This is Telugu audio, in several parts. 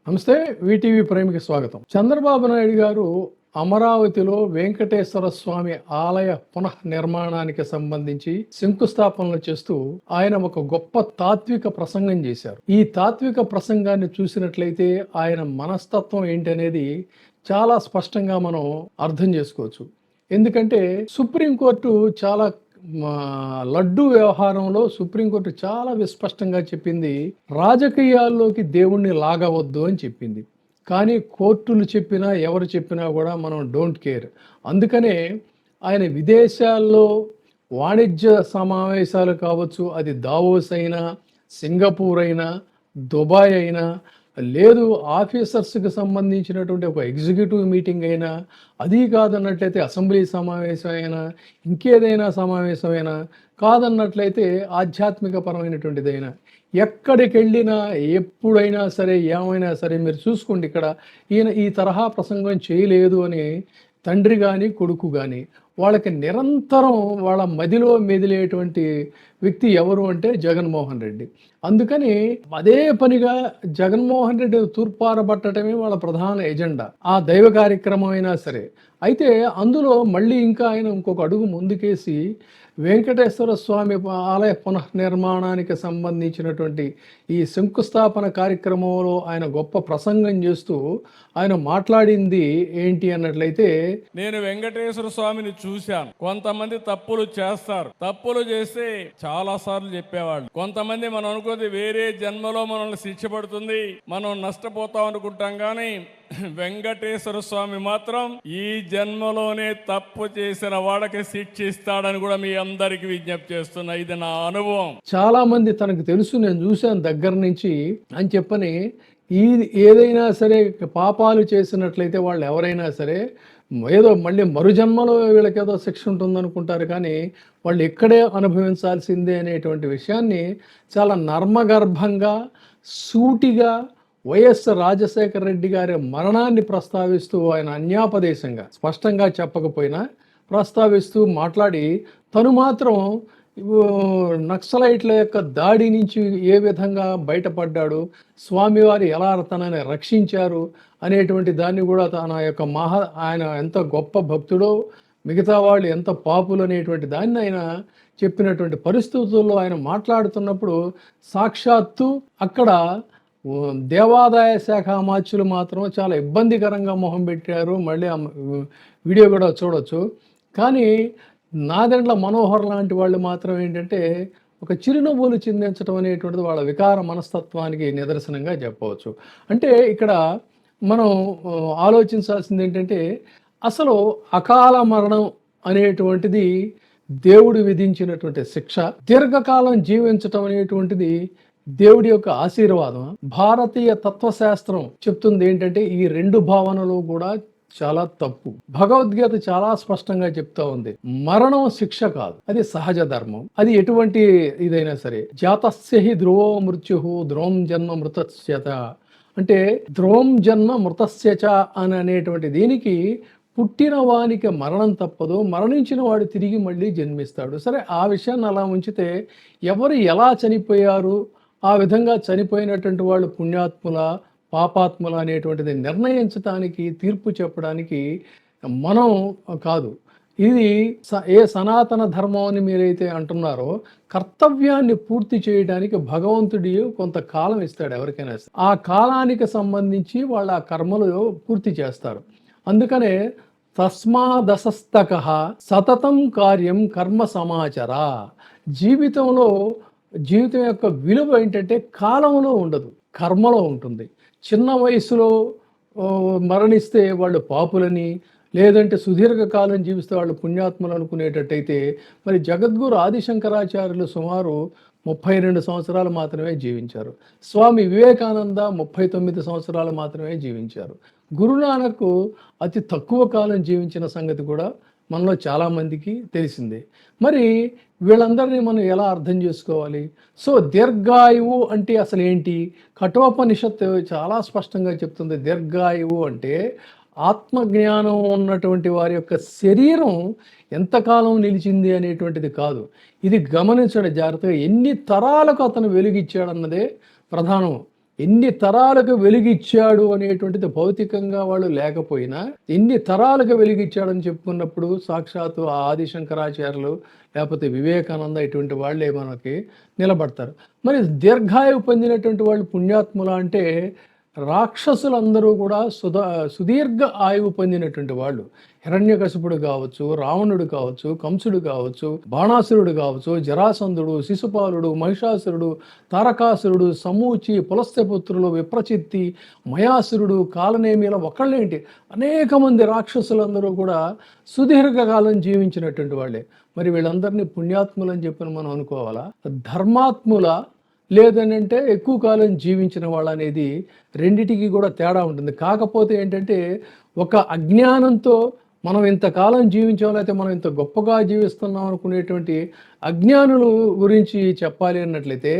నమస్తే. వీటీవీ ప్రేమికి స్వాగతం. చంద్రబాబు నాయుడు గారు అమరావతిలో వెంకటేశ్వర స్వామి ఆలయ పునఃనిర్మాణానికి సంబంధించి శంకుస్థాపనలు చేస్తూ ఆయన ఒక గొప్ప తాత్విక ప్రసంగం చేశారు. ఈ తాత్విక ప్రసంగాన్ని చూసినట్లయితే ఆయన మనస్తత్వం ఏంటనేది చాలా స్పష్టంగా మనం అర్థం చేసుకోవచ్చు. ఎందుకంటే సుప్రీంకోర్టు చాలా లడ్డు వ్యవహారంలో సుప్రీంకోర్టు చాలా విస్పష్టంగా చెప్పింది, రాజకీయాల్లోకి దేవుణ్ణి లాగవద్దు అని చెప్పింది. కానీ కోర్టులు చెప్పినా ఎవరు చెప్పినా కూడా మనం డోంట్ కేర్. అందుకనే ఆయన విదేశాల్లో వాణిజ్య సమావేశాలు కావచ్చు, అది దావోస్ అయినా, సింగపూర్ అయినా, దుబాయ్ అయినా, లేదు ఆఫీసర్స్కి సంబంధించినటువంటి ఒక ఎగ్జిక్యూటివ్ మీటింగ్ అయినా, అది కాదన్నట్లయితే అసెంబ్లీ సమావేశం అయినా, ఇంకేదైనా సమావేశమైనా, కాదన్నట్లయితే ఆధ్యాత్మిక పరమైనటువంటిదైనా, ఎక్కడికి వెళ్ళినా ఎప్పుడైనా సరే ఏమైనా సరే మీరు చూసుకోండి, ఇక్కడ ఈయన ఈ తరహా ప్రసంగం చేయలేదు అని తండ్రి కానీ కొడుకు కానీ వాళ్ళకి నిరంతరం వాళ్ళ మదిలో మెదిలేటువంటి వ్యక్తి ఎవరు అంటే జగన్మోహన్ రెడ్డి. అందుకని అదే పనిగా జగన్మోహన్ రెడ్డి తూర్పారబట్టడమే వాళ్ళ ప్రధాన ఎజెండా, ఆ దైవ కార్యక్రమం అయినా సరే. అయితే అందులో మళ్ళీ ఇంకా ఆయన ఇంకొక అడుగు ముందుకేసి వెంకటేశ్వర స్వామి ఆలయ పునఃనిర్మాణానికి సంబంధించినటువంటి ఈ శంకుస్థాపన కార్యక్రమంలో ఆయన గొప్ప ప్రసంగం చేస్తూ ఆయన మాట్లాడింది ఏంటి అన్నట్లయితే, నేను వెంకటేశ్వర స్వామిని చూశాను. కొంతమంది తప్పులు చేస్తారు, తప్పులు చేస్తే చాలా సార్లు చెప్పేవాళ్ళు. కొంతమంది మనం అనుకోది వేరే జన్మలో మనల్ని శిక్ష పడుతుంది, మనం నష్టపోతాం అనుకుంటాం. కానీ వెంకటేశ్వర స్వామి మాత్రం ఈ జన్మలోనే తప్పు చేసిన వాడికి శిక్ష ఇస్తాడని కూడా మీ అందరికి విజ్ఞప్తి చేస్తున్నా. ఇది నా అనుభవం. చాలా మంది తనకు తెలుసు, నేను చూశాను దగ్గర నుంచి అని చెప్పని, ఏదైనా సరే పాపాలు చేసినట్లయితే వాళ్ళు ఎవరైనా సరే ఏదో మళ్ళీ మరుజన్మలో వీళ్ళకేదో శిక్ష ఉంటుందనుకుంటారు, కానీ వాళ్ళు ఇక్కడే అనుభవించాల్సిందే అనేటువంటి విషయాన్ని చాలా నర్మగర్భంగా సూటిగా వైఎస్ రాజశేఖర రెడ్డి గారి మరణాన్ని ప్రస్తావిస్తూ ఆయన అన్యాపదేశంగా స్పష్టంగా చెప్పకపోయినా ప్రస్తావిస్తూ మాట్లాడి, తను మాత్రం నక్సలైట్ల యొక్క దాడి నుంచి ఏ విధంగా బయటపడ్డాడు, స్వామివారి ఎలా తనని రక్షించారు అనేటువంటి దాన్ని కూడా తన యొక్క ఆయన ఎంత గొప్ప భక్తుడో, మిగతా వాళ్ళు ఎంత పాపులు అనేటువంటి దాన్ని ఆయన చెప్పినటువంటి పరిస్థితుల్లో ఆయన మాట్లాడుతున్నప్పుడు సాక్షాత్తు అక్కడ దేవాదాయ శాఖ అమాత్యులు మాత్రం చాలా ఇబ్బందికరంగా మొహం పెట్టారు. మళ్ళీ వీడియో కూడా చూడొచ్చు. కానీ నాదెండ్ల మనోహర్ లాంటి వాళ్ళు మాత్రం ఏంటంటే ఒక చిరునవ్వులు చిందించడం అనేటువంటిది వాళ్ళ వికార మనస్తత్వానికి నిదర్శనంగా చెప్పవచ్చు. అంటే ఇక్కడ మనం ఆలోచించాల్సింది ఏంటంటే, అసలు అకాల మరణం అనేటువంటిది దేవుడు విధించినటువంటి శిక్ష, దీర్ఘకాలం జీవించటం అనేటువంటిది దేవుడి యొక్క ఆశీర్వాదం. భారతీయ తత్వశాస్త్రం చెప్తుంది ఏంటంటే ఈ రెండు భావనలు కూడా చాలా తప్పు. భగవద్గీత చాలా స్పష్టంగా చెప్తా ఉంది, మరణం శిక్ష కాదు, అది సహజ ధర్మం. అది ఎటువంటి ఇదైనా సరే. జాతస్య హి ధ్రువో మృత్యు ధ్రువం జన్మ మృతస్యత అంటే ధ్రువం జన్మ మృతస్యచ అని అనేటువంటి దీనికి పుట్టిన వానికి మరణం తప్పదు, మరణించిన వాడు తిరిగి మళ్ళీ జన్మిస్తాడు. సరే, ఆ విషయాన్ని అలా ఉంచితే ఎవరు ఎలా చనిపోయారు, ఆ విధంగా చనిపోయినటువంటి వాళ్ళు పుణ్యాత్ముల పాపాత్ముల అనేటువంటిది నిర్ణయించడానికి, తీర్పు చెప్పడానికి మనం కాదు. ఇది ఏ సనాతన ధర్మం అని మీరైతే అంటున్నారో, కర్తవ్యాన్ని పూర్తి చేయడానికి భగవంతుడి కొంతకాలం ఇస్తాడు ఎవరికైనా. ఆ కాలానికి సంబంధించి వాళ్ళ ఆ కర్మలు పూర్తి చేస్తారు. అందుకనే తస్మాదసస్తక సతతం కార్యం కర్మ సమాచర. జీవితం యొక్క విలువ ఏంటంటే కాలంలో ఉండదు, కర్మలో ఉంటుంది. చిన్న వయసులో మరణిస్తే వాళ్ళు పాపులని, లేదంటే సుదీర్ఘకాలం జీవిస్తే వాళ్ళు పుణ్యాత్మలు అనుకునేటట్టయితే, మరి జగద్గురు ఆదిశంకరాచార్యులు సుమారు 32 సంవత్సరాలు మాత్రమే జీవించారు. స్వామి వివేకానంద 39 సంవత్సరాలు మాత్రమే జీవించారు. గురునానక్ అతి తక్కువ కాలం జీవించిన సంగతి కూడా మనలో చాలామందికి తెలిసిందే. మరి వీళ్ళందరినీ మనం ఎలా అర్థం చేసుకోవాలి? సో దీర్ఘాయువు అంటే అసలు ఏంటి? కఠోపనిషత్తు చాలా స్పష్టంగా చెప్తుంది. దీర్ఘాయువు అంటే ఆత్మజ్ఞానం ఉన్నటువంటి వారి యొక్క శరీరం ఎంతకాలం నిలిచింది అనేటువంటిది కాదు. ఇది గమనించడం జాగ్రత్తగా, ఎన్ని తరాలకు అతను వెలుగిచ్చాడన్నదే ప్రధానం. ఎన్ని తరాలకు వెలుగిచ్చాడు అనేటువంటిది భౌతికంగా వాళ్ళు లేకపోయినా ఎన్ని తరాలకు వెలుగిచ్చాడని చెప్పుకున్నప్పుడు సాక్షాత్తు ఆ ఆదిశంకరాచార్యులు లేకపోతే వివేకానంద ఇటువంటి వాళ్ళే మనకి నిలబడతారు. మరి దీర్ఘాయువు పొందినటువంటి వాళ్ళు పుణ్యాత్ముల అంటే రాక్షసులందరూ కూడా సుదీర్ఘ ఆయువు పొందినటువంటి వాళ్ళు. హిరణ్యకశిపుడు కావచ్చు, రావణుడు కావచ్చు, కంసుడు కావచ్చు, బాణాసురుడు కావచ్చు, జరాసంధుడు, శిశుపాలుడు, మహిషాసురుడు, తారకాసురుడు, సమూచి, పులస్త్యపుత్రులు, విప్రచిత్తి, మయాసురుడు, కాలనేమిల ఒకళ్ళేంటి అనేక మంది రాక్షసులందరూ కూడా సుదీర్ఘకాలం జీవించినటువంటి వాళ్ళే. మరి వీళ్ళందరినీ పుణ్యాత్ములని చెప్పి మనం అనుకోవాలా? ధర్మాత్ముల లేదనంటే ఎక్కువ కాలం జీవించిన వాళ్ళు అనేది రెండిటికి కూడా తేడా ఉంటుంది. కాకపోతే ఏంటంటే ఒక అజ్ఞానంతో మనం ఇంతకాలం జీవించాం లేకపోతే మనం ఇంత గొప్పగా జీవిస్తున్నాం అనుకునేటువంటి అజ్ఞానుల గురించి చెప్పాలి అన్నట్లయితే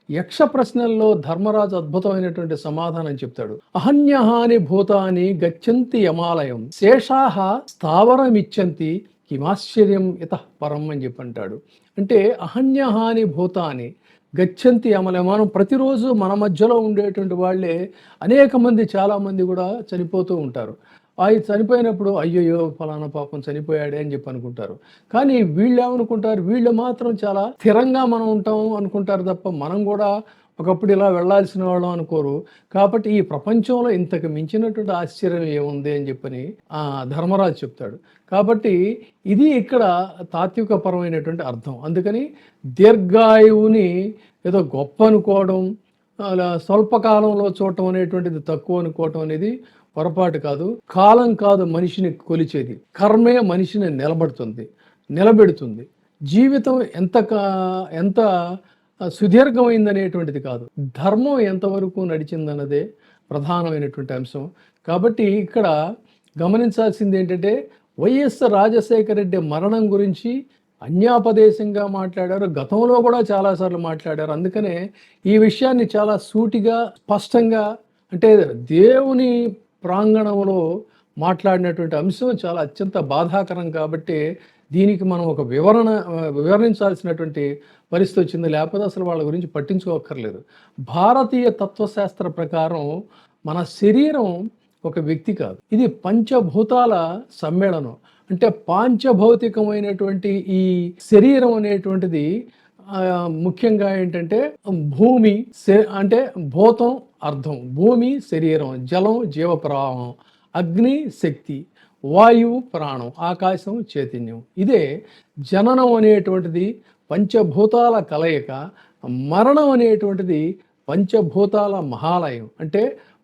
యక్ష ప్రశ్నల్లో ధర్మరాజు అద్భుతమైనటువంటి సమాధానం చెప్తాడు. అహన్యహాని భూతాని గచ్చంతి యమాలయం శేషాహ స్థావరమిచ్చంతి కిమాశ్చర్యం ఇతః పరం అని చెప్పి అంటాడు. అంటే అహన్యహాని భూతాని గచ్చంతి అమలే. మనం ప్రతిరోజు మన మధ్యలో ఉండేటువంటి వాళ్ళే అనేక మంది చాలామంది కూడా చనిపోతూ ఉంటారు. అవి చనిపోయినప్పుడు అయ్యయ్యో ఫలానా పాపం చనిపోయాడే అని చెప్పి అనుకుంటారు. కానీ వీళ్ళు ఏమనుకుంటారు, వీళ్ళు మాత్రం చాలా స్థిరంగా మనం ఉంటాం అనుకుంటారు తప్ప మనం కూడా ఒకప్పుడు ఇలా వెళ్ళాల్సిన వాళ్ళం అనుకోరు. కాబట్టి ఈ ప్రపంచంలో ఇంతకు మించినటువంటి ఆశ్చర్యం ఏముంది అని చెప్పని ధర్మరాజు చెప్తాడు. కాబట్టి ఇది ఇక్కడ తాత్వికపరమైనటువంటి అర్థం. అందుకని దీర్ఘాయువుని ఏదో గొప్ప అనుకోవడం, అలా స్వల్పకాలంలో చూడటం అనేటువంటిది తక్కువ అనుకోవటం అనేది పొరపాటు కాదు. కాలం కాదు మనిషిని కొలిచేది, కర్మే మనిషిని నిలబెడుతుంది. జీవితం ఎంత సుదీర్ఘమైందనేటువంటిది కాదు, ధర్మం ఎంతవరకు నడిచిందన్నదే ప్రధానమైనటువంటి అంశం. కాబట్టి ఇక్కడ గమనించాల్సింది ఏంటంటే వైఎస్ రాజశేఖర రెడ్డి మరణం గురించి అన్యాపదేశంగా మాట్లాడారు, గతంలో కూడా చాలాసార్లు మాట్లాడారు. అందుకనే ఈ విషయాన్ని చాలా సూటిగా స్పష్టంగా అంటే దేవుని ప్రాంగణంలో మాట్లాడినటువంటి అంశం చాలా అత్యంత బాధాకరం. కాబట్టి దీనికి మనం ఒక వివరించాల్సినటువంటి పరిస్థితి వచ్చింది. లేకపోతే అసలు వాళ్ళ గురించి పట్టించుకోక్కర్లేదు. భారతీయ తత్వశాస్త్ర ప్రకారం మన శరీరం ఒక వ్యక్తి కాదు, ఇది పంచభూతాల సమ్మేళనం. అంటే పాంచభౌతికమైనటువంటి ఈ శరీరం అనేటువంటిది ముఖ్యంగా ఏంటంటే భూమి అంటే భూతం అర్థం, భూమి శరీరం, జలం జీవ ప్రవాహం, అగ్ని శక్తి, వాయువు ప్రాణం, ఆకాశం చైతన్యం. ఇదే జననం అనేటువంటిది పంచభూతాల కలయిక, మరణం అనేటువంటిది పంచభూతాల మహాలయం. అంటే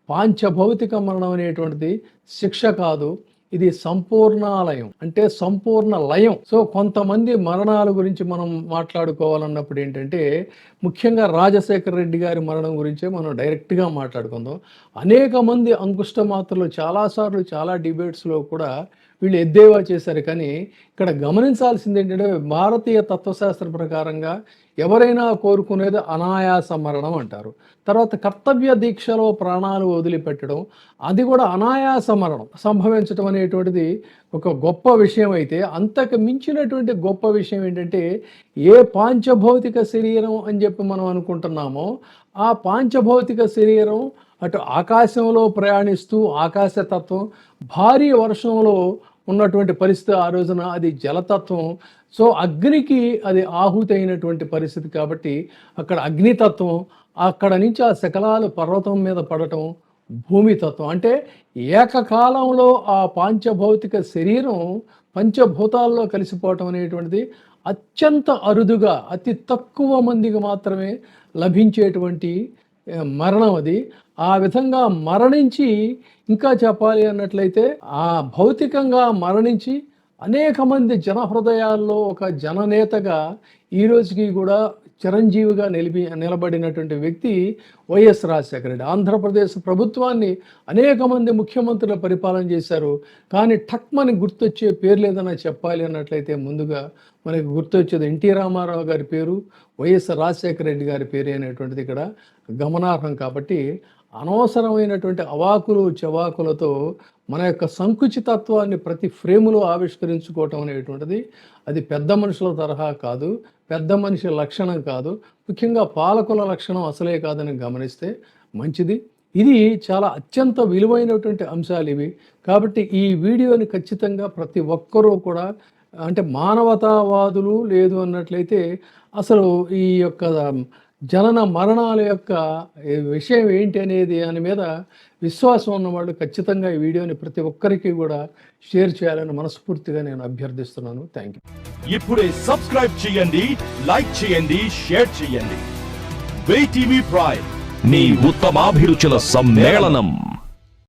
పాంచభౌతిక మరణం అనేటువంటిది శిక్ష కాదు, ఇది సంపూర్ణాలయం అంటే సంపూర్ణ లయం. సో కొంతమంది మరణాల గురించి మనం మాట్లాడుకోవాలన్నప్పుడు ఏంటంటే ముఖ్యంగా రాజశేఖర రెడ్డి గారి మరణం గురించే మనం డైరెక్ట్గా మాట్లాడుకుందాం. అనేక మంది అంకుష్ట మాత్రలు చాలాసార్లు చాలా డిబేట్స్లో కూడా వీళ్ళు ఎద్దేవా చేశారు. కానీ ఇక్కడ గమనించాల్సింది ఏంటంటే భారతీయ తత్వశాస్త్ర ప్రకారంగా ఎవరైనా కోరుకునేది అనాయాస మరణం అంటారు. తర్వాత కర్తవ్య దీక్షలో ప్రాణాలు వదిలిపెట్టడం, అది కూడా అనాయాస మరణం సంభవించడం అనేటువంటిది ఒక గొప్ప విషయం. అయితే అంతకు మించినటువంటి గొప్ప విషయం ఏంటంటే ఏ పాంచభౌతిక శరీరం అని చెప్పి మనం అనుకుంటున్నామో ఆ పాంచభౌతిక శరీరం అటు ఆకాశంలో ప్రయాణిస్తూ ఆకాశతత్వం, భారీ వర్షంలో ఉన్నటువంటి పరిస్థితి ఆ రోజున అది జలతత్వం. సో అగ్నికి అది ఆహుతి అయినటువంటి పరిస్థితి కాబట్టి అక్కడ అగ్నితత్వం, అక్కడ నుంచి ఆ శకలాలు పర్వతం మీద పడటం భూమితత్వం. అంటే ఏకకాలంలో ఆ పాంచభౌతిక శరీరం పంచభూతాల్లో కలిసిపోవటం అనేటువంటిది అత్యంత అరుదుగా అతి తక్కువ మందికి మాత్రమే లభించేటువంటి మరణం అది. ఆ విధంగా మరణించి ఇంకా చెప్పాలి అన్నట్లయితే ఆ భౌతికంగా మరణించి అనేక మంది జన హృదయాల్లో ఒక జననేతగా ఈ రోజుకి కూడా చిరంజీవిగా నిలబడినటువంటి వ్యక్తి వైఎస్ రాజశేఖర రెడ్డి. ఆంధ్రప్రదేశ్ ప్రభుత్వాన్ని అనేక మంది ముఖ్యమంత్రులు పరిపాలన చేశారు. కానీ టక్మని గుర్తొచ్చే పేర్లు ఏదైనా చెప్పాలి అన్నట్లయితే ముందుగా మనకి గుర్తొచ్చేది ఎన్టీ రామారావు గారి పేరు, వైఎస్ రాజశేఖర రెడ్డి గారి పేరు అనేటువంటిది ఇక్కడ గమనార్హం. కాబట్టి అనవసరమైనటువంటి అవాకులు చవాకులతో మన యొక్క సంకుచితత్వాన్ని ప్రతి ఫ్రేములో ఆవిష్కరించుకోవటం అనేటువంటిది అది పెద్ద మనుషుల తరహా కాదు, పెద్ద మనిషి లక్షణం కాదు, ముఖ్యంగా పాలకుల లక్షణం అసలే కాదని గమనిస్తే మంచిది. ఇది చాలా అత్యంత విలువైనటువంటి అంశాలు ఇవి. కాబట్టి ఈ వీడియోని ఖచ్చితంగా ప్రతి ఒక్కరూ కూడా, అంటే మానవతావాదులు లేదు అన్నట్లయితే అసలు ఈ యొక్క జనన మరణాల యొక్క ఈ విషయం ఏంటి అనేది దాని మీద విశ్వాసం ఉన్నవాళ్ళు ఖచ్చితంగా ఈ వీడియోని ప్రతి ఒక్కరికి కూడా షేర్ చేయాలని మనస్ఫూర్తిగా నేను అభ్యర్థిస్తున్నాను. Thank you. ఇప్పుడే సబ్స్క్రైబ్ చేయండి, లైక్ చేయండి, షేర్ చేయండి. VTV ప్రైమ్, మీ ఉత్తమాభిరుచుల సమ్మేళనం.